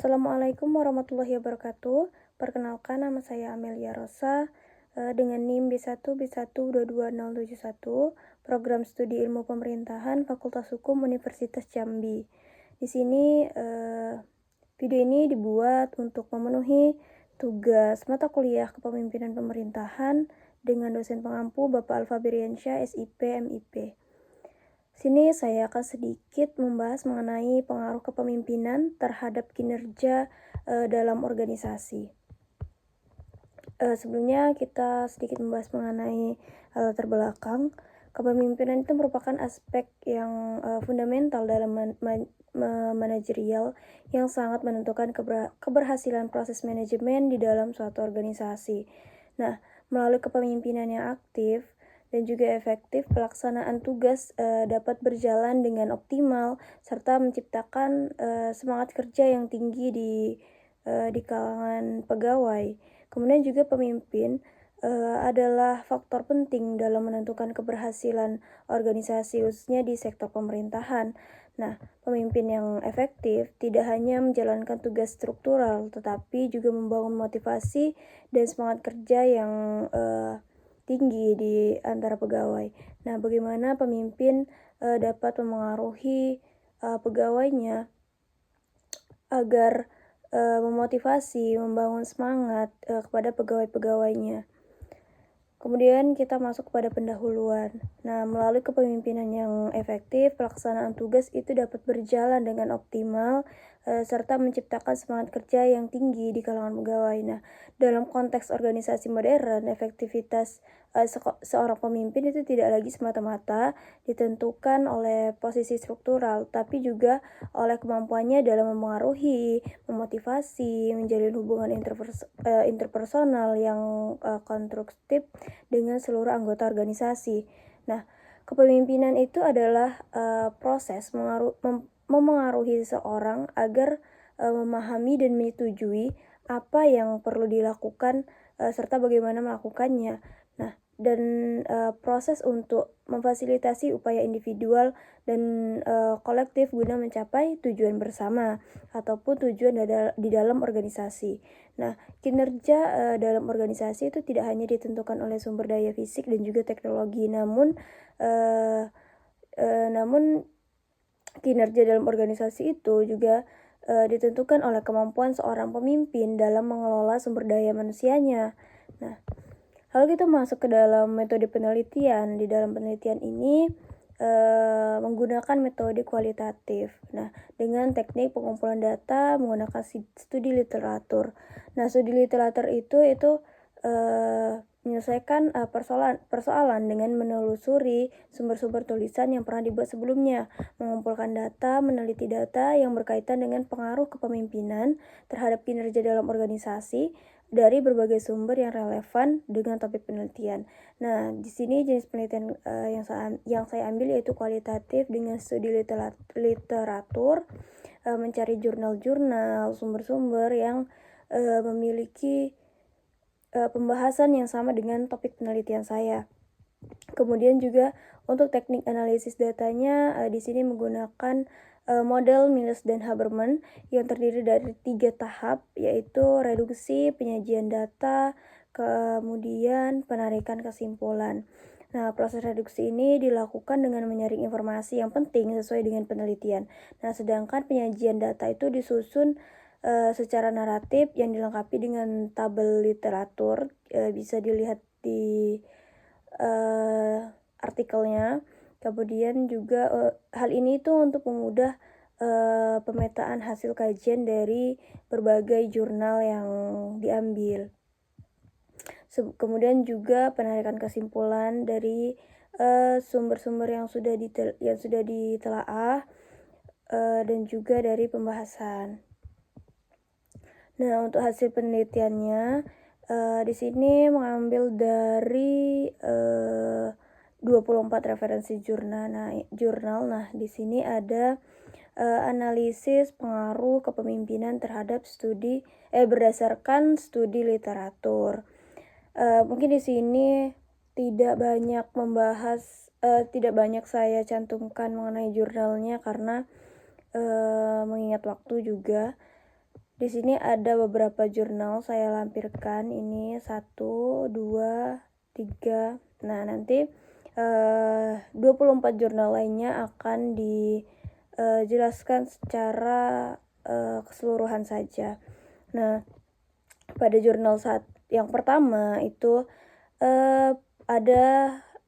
Assalamualaikum warahmatullahi wabarakatuh. Perkenalkan, nama saya Amelia Rosa, dengan NIM B1B1222071, Program Studi Ilmu Pemerintahan, Fakultas Hukum Universitas Jambi. Di sini, video ini dibuat untuk memenuhi tugas mata kuliah Kepemimpinan Pemerintahan dengan dosen pengampu Bapak Alfa Biriansyah, SIP, MIP. Sini saya akan sedikit membahas mengenai pengaruh kepemimpinan terhadap kinerja dalam organisasi. Sebelumnya kita sedikit membahas mengenai latar belakang. Kepemimpinan itu merupakan aspek yang fundamental dalam manajerial yang sangat menentukan keberhasilan proses manajemen di dalam suatu organisasi. Nah, melalui kepemimpinan yang aktif dan juga efektif, pelaksanaan tugas dapat berjalan dengan optimal serta menciptakan semangat kerja yang tinggi di kalangan pegawai. Kemudian juga pemimpin adalah faktor penting dalam menentukan keberhasilan organisasi, khususnya di sektor pemerintahan. Nah, pemimpin yang efektif tidak hanya menjalankan tugas struktural, tetapi juga membangun motivasi dan semangat kerja yang tinggi di antara pegawai. Nah, bagaimana pemimpin dapat memengaruhi pegawainya agar memotivasi, membangun semangat kepada pegawai-pegawainya. Kemudian kita masuk kepada pendahuluan. Nah, melalui kepemimpinan yang efektif, pelaksanaan tugas itu dapat berjalan dengan optimal serta menciptakan semangat kerja yang tinggi di kalangan pegawai. Nah, dalam konteks organisasi modern, efektivitas seorang pemimpin itu tidak lagi semata-mata ditentukan oleh posisi struktural, tapi juga oleh kemampuannya dalam memengaruhi, memotivasi, menjalin hubungan interpersonal yang konstruktif dengan seluruh anggota organisasi. Nah, kepemimpinan itu adalah proses memengaruhi seseorang agar memahami dan menyetujui apa yang perlu dilakukan serta bagaimana melakukannya. Nah, dan proses untuk memfasilitasi upaya individual dan kolektif guna mencapai tujuan bersama ataupun tujuan di dalam organisasi. Nah, kinerja dalam organisasi itu tidak hanya ditentukan oleh sumber daya fisik dan juga teknologi, namun kinerja dalam organisasi itu juga ditentukan oleh kemampuan seorang pemimpin dalam mengelola sumber daya manusianya. Nah, lalu kita masuk ke dalam metode penelitian. Di dalam penelitian ini menggunakan metode kualitatif. Nah, dengan teknik pengumpulan data menggunakan studi literatur. Nah, studi literatur itu menyelesaikan persoalan dengan menelusuri sumber-sumber tulisan yang pernah dibuat sebelumnya, mengumpulkan data, meneliti data yang berkaitan dengan pengaruh kepemimpinan terhadap kinerja dalam organisasi dari berbagai sumber yang relevan dengan topik penelitian. Nah, di sini jenis penelitian yang saya ambil yaitu kualitatif dengan studi literatur, mencari jurnal-jurnal, sumber-sumber yang memiliki pembahasan yang sama dengan topik penelitian saya. Kemudian juga untuk teknik analisis datanya di sini menggunakan model Miles dan Habermas yang terdiri dari 3 tahap, yaitu reduksi, penyajian data, kemudian penarikan kesimpulan. Nah, proses reduksi ini dilakukan dengan menyaring informasi yang penting sesuai dengan penelitian. Nah, sedangkan penyajian data itu disusun secara naratif yang dilengkapi dengan tabel literatur, bisa dilihat di artikelnya. Kemudian juga hal ini itu untuk memudah pemetaan hasil kajian dari berbagai jurnal yang diambil. Kemudian juga penarikan kesimpulan dari sumber-sumber yang sudah ditelaah dan juga dari pembahasan. Nah, untuk hasil penelitiannya di sini mengambil dari 24 referensi jurnal. Nah, di sini ada analisis pengaruh kepemimpinan terhadap berdasarkan studi literatur. Mungkin di sini tidak banyak saya cantumkan mengenai jurnalnya karena mengingat waktu juga. Di sini ada beberapa jurnal saya lampirkan, ini 1, 2, 3. Nah, nanti 24 jurnal lainnya akan dijelaskan secara keseluruhan saja. Nah, pada jurnal yang pertama itu ada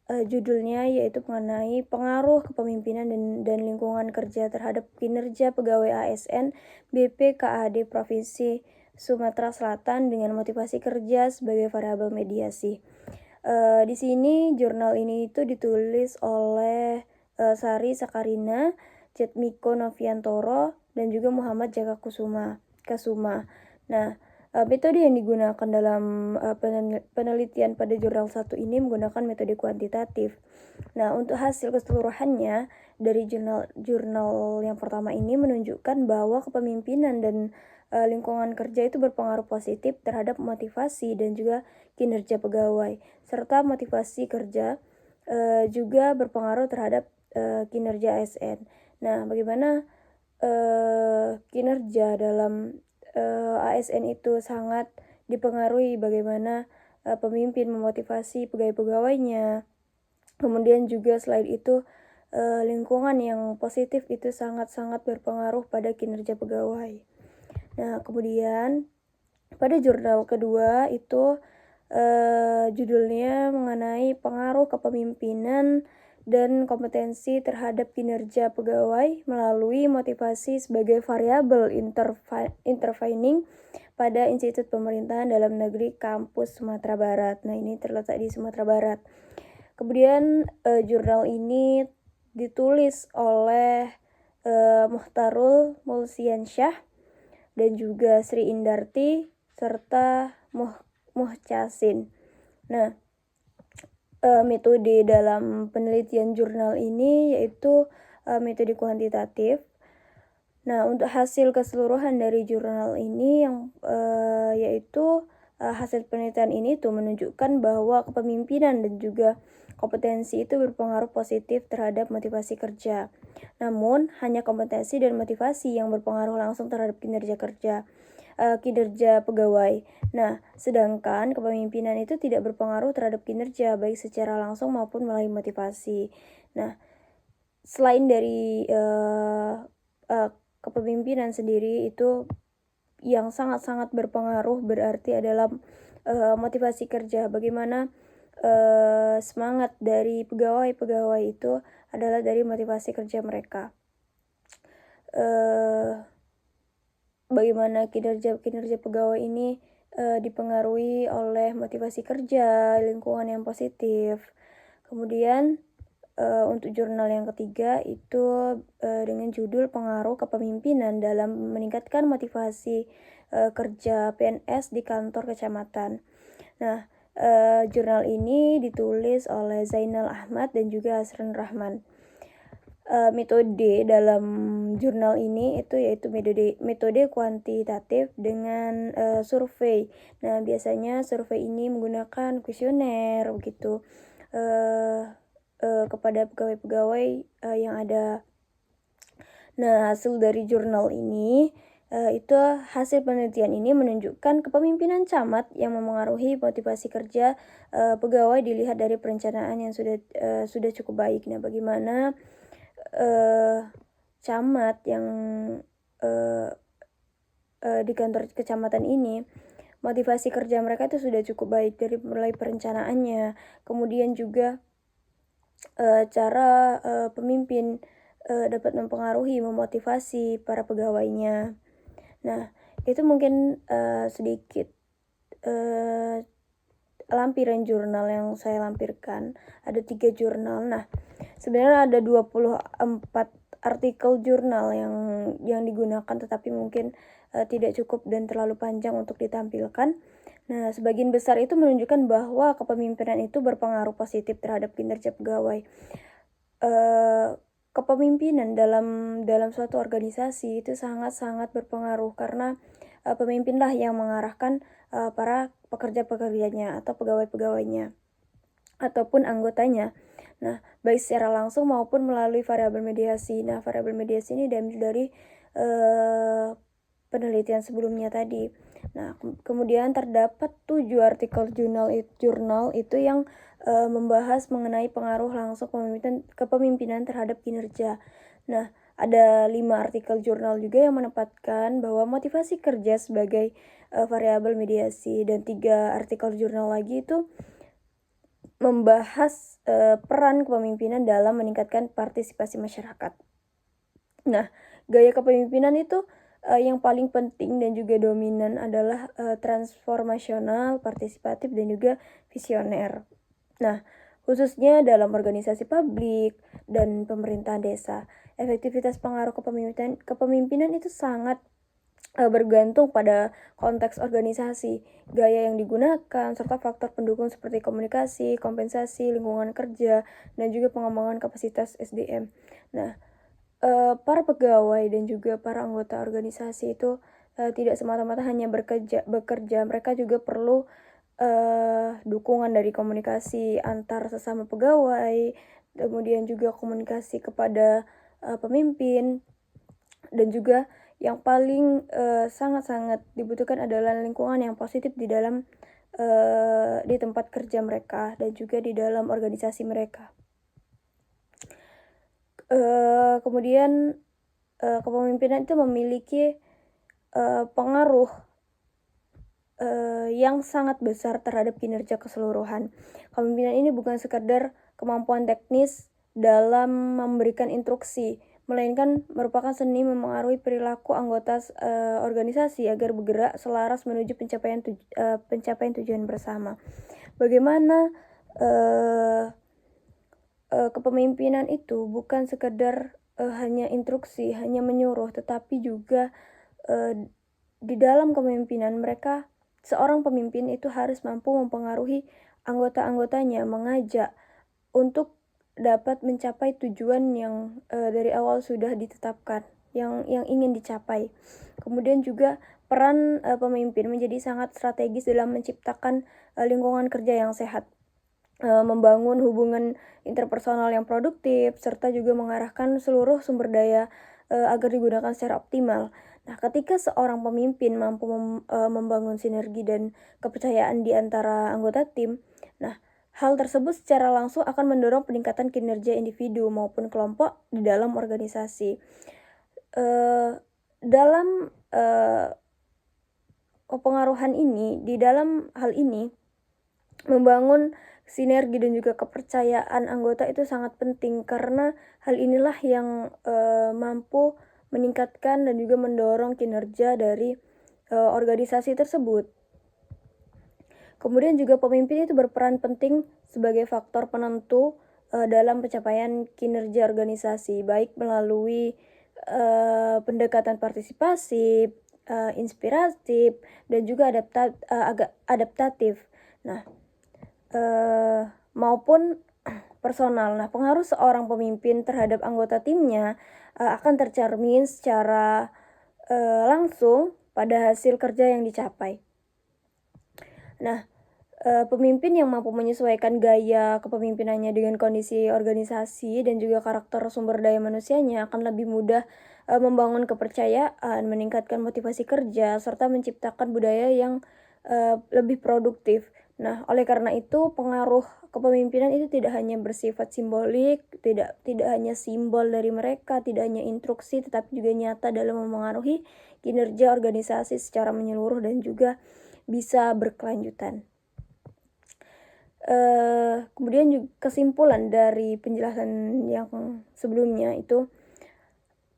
judulnya, yaitu mengenai pengaruh kepemimpinan dan lingkungan kerja terhadap kinerja pegawai ASN BPKAD Provinsi Sumatera Selatan dengan motivasi kerja sebagai variabel mediasi. Di sini jurnal ini itu ditulis oleh Sari Sakarina, Jatmiko Noviantoro, dan juga Muhammad Jaka Kasuma. Nah, metode yang digunakan dalam penelitian pada jurnal 1 ini menggunakan metode kuantitatif. Nah, untuk hasil keseluruhannya dari jurnal yang pertama ini menunjukkan bahwa kepemimpinan dan lingkungan kerja itu berpengaruh positif terhadap motivasi dan juga kinerja pegawai, serta motivasi kerja juga berpengaruh terhadap kinerja ASN. Nah, bagaimana kinerja dalam ASN itu sangat dipengaruhi bagaimana pemimpin memotivasi pegawai-pegawainya. Kemudian juga selain itu lingkungan yang positif itu sangat-sangat berpengaruh pada kinerja pegawai. Nah, kemudian pada jurnal kedua itu judulnya mengenai pengaruh kepemimpinan dan kompetensi terhadap kinerja pegawai melalui motivasi sebagai variabel intervening pada Institut Pemerintahan Dalam Negeri Kampus Sumatera Barat. Nah, ini terletak di Sumatera Barat. Kemudian jurnal ini ditulis oleh Muhtarul Mulsiansyah dan juga Sri Indarti serta Muhcasin. Nah, metode dalam penelitian jurnal ini yaitu metode kuantitatif. Nah, untuk hasil keseluruhan dari jurnal ini yang yaitu hasil penelitian ini tuh menunjukkan bahwa kepemimpinan dan juga kompetensi itu berpengaruh positif terhadap motivasi kerja. Namun, hanya kompetensi dan motivasi yang berpengaruh langsung terhadap kinerja pegawai. Nah, sedangkan kepemimpinan itu tidak berpengaruh terhadap kinerja baik secara langsung maupun melalui motivasi. Nah, selain dari kepemimpinan sendiri itu yang sangat-sangat berpengaruh berarti adalah motivasi kerja. Bagaimana semangat dari pegawai-pegawai itu adalah dari motivasi kerja mereka. Bagaimana kinerja pegawai ini dipengaruhi oleh motivasi kerja, lingkungan yang positif. Kemudian untuk jurnal yang ketiga itu dengan judul pengaruh kepemimpinan dalam meningkatkan motivasi kerja PNS di kantor kecamatan. Nah, jurnal ini ditulis oleh Zainal Ahmad dan juga Asran Rahman. Metode dalam jurnal ini itu yaitu metode kuantitatif dengan survei. Nah, biasanya survei ini menggunakan kuesioner begitu kepada pegawai-pegawai yang ada. Nah, hasil dari jurnal ini itu hasil penelitian ini menunjukkan kepemimpinan camat yang memengaruhi motivasi kerja pegawai dilihat dari perencanaan yang sudah cukup baik. Nah, bagaimana camat yang di kantor kecamatan ini motivasi kerja mereka itu sudah cukup baik dari mulai perencanaannya, kemudian juga cara pemimpin dapat mempengaruhi, memotivasi para pegawainya. Nah, itu mungkin sedikit lampiran jurnal yang saya lampirkan. Ada 3 jurnal. Nah, sebenarnya ada 24 artikel jurnal yang digunakan, tetapi mungkin tidak cukup dan terlalu panjang untuk ditampilkan. Nah, sebagian besar itu menunjukkan bahwa kepemimpinan itu berpengaruh positif terhadap kinerja pegawai. Kepemimpinan dalam suatu organisasi itu sangat-sangat berpengaruh karena pemimpinlah yang mengarahkan para pekerja-pekerjanya atau pegawai-pegawainya ataupun anggotanya. Nah, baik secara langsung maupun melalui variabel mediasi. Nah, variabel mediasi ini diambil dari penelitian sebelumnya tadi. Nah, kemudian terdapat 7 artikel jurnal itu yang membahas mengenai pengaruh langsung kepemimpinan terhadap kinerja. Nah, ada 5 artikel jurnal juga yang menempatkan bahwa motivasi kerja sebagai variabel mediasi, dan 3 artikel jurnal lagi itu membahas peran kepemimpinan dalam meningkatkan partisipasi masyarakat. Nah, gaya kepemimpinan itu yang paling penting dan juga dominan adalah transformasional, partisipatif, dan juga visioner. Nah, khususnya dalam organisasi publik dan pemerintahan desa, efektivitas pengaruh kepemimpinan itu sangat bergantung pada konteks organisasi, gaya yang digunakan, serta faktor pendukung seperti komunikasi, kompensasi, lingkungan kerja, dan juga pengembangan kapasitas SDM. Nah, para pegawai dan juga para anggota organisasi itu tidak semata-mata hanya bekerja, mereka juga perlu dukungan dari komunikasi antar sesama pegawai, kemudian juga komunikasi kepada pemimpin, dan juga yang paling sangat-sangat dibutuhkan adalah lingkungan yang positif di dalam di tempat kerja mereka dan juga di dalam organisasi mereka. Kemudian kepemimpinan itu memiliki pengaruh yang sangat besar terhadap kinerja keseluruhan. Kepemimpinan ini bukan sekadar kemampuan teknis dalam memberikan instruksi, melainkan merupakan seni memengaruhi perilaku anggota organisasi agar bergerak selaras menuju pencapaian tujuan bersama. Bagaimana kepemimpinan itu bukan sekedar hanya instruksi, hanya menyuruh, tetapi juga di dalam kepemimpinan seorang pemimpin itu harus mampu mempengaruhi anggota-anggotanya, mengajak untuk dapat mencapai tujuan yang dari awal sudah ditetapkan, yang ingin dicapai. Kemudian juga peran pemimpin menjadi sangat strategis dalam menciptakan lingkungan kerja yang sehat, membangun hubungan interpersonal yang produktif, serta juga mengarahkan seluruh sumber daya agar digunakan secara optimal. Nah, ketika seorang pemimpin mampu membangun sinergi dan kepercayaan di antara anggota tim, nah, hal tersebut secara langsung akan mendorong peningkatan kinerja individu maupun kelompok di dalam organisasi. Dalam pengaruhan ini, di dalam hal ini, membangun sinergi dan juga kepercayaan anggota itu sangat penting, karena hal inilah yang mampu meningkatkan dan juga mendorong kinerja dari organisasi tersebut. Kemudian juga pemimpin itu berperan penting sebagai faktor penentu dalam pencapaian kinerja organisasi, baik melalui pendekatan partisipasi, inspiratif, dan juga adaptatif. Nah, maupun personal. Nah, pengaruh seorang pemimpin terhadap anggota timnya akan tercermin secara langsung pada hasil kerja yang dicapai. Nah, pemimpin yang mampu menyesuaikan gaya kepemimpinannya dengan kondisi organisasi dan juga karakter sumber daya manusianya akan lebih mudah membangun kepercayaan, meningkatkan motivasi kerja, serta menciptakan budaya yang lebih produktif. Nah, oleh karena itu pengaruh kepemimpinan itu tidak hanya bersifat simbolik, tidak hanya simbol dari mereka, tidak hanya instruksi, tetapi juga nyata dalam memengaruhi kinerja organisasi secara menyeluruh dan juga bisa berkelanjutan. Kemudian juga kesimpulan dari penjelasan yang sebelumnya itu,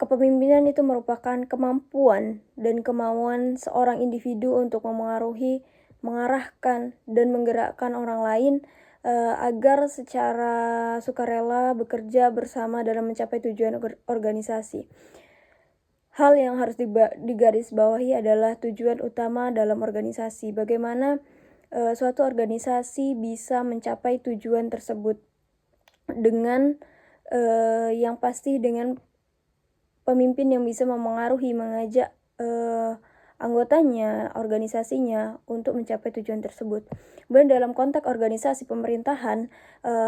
kepemimpinan itu merupakan kemampuan dan kemauan seorang individu untuk memengaruhi, mengarahkan, dan menggerakkan orang lain agar secara sukarela bekerja bersama dalam mencapai tujuan organisasi. Hal yang harus digarisbawahi adalah tujuan utama dalam organisasi. Bagaimana suatu organisasi bisa mencapai tujuan tersebut dengan yang pasti dengan pemimpin yang bisa memengaruhi, mengajak anggotanya, organisasinya untuk mencapai tujuan tersebut. Kemudian dalam konteks organisasi pemerintahan,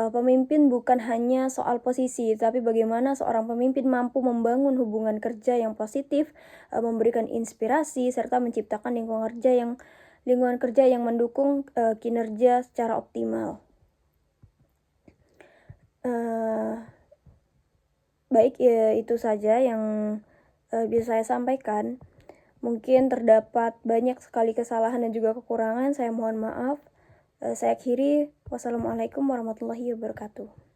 pemimpin bukan hanya soal posisi, tapi bagaimana seorang pemimpin mampu membangun hubungan kerja yang positif, memberikan inspirasi, serta menciptakan lingkungan kerja yang mendukung kinerja secara optimal. Baik, ya itu saja yang bisa saya sampaikan. Mungkin terdapat banyak sekali kesalahan dan juga kekurangan, saya mohon maaf. Saya akhiri, wassalamualaikum warahmatullahi wabarakatuh.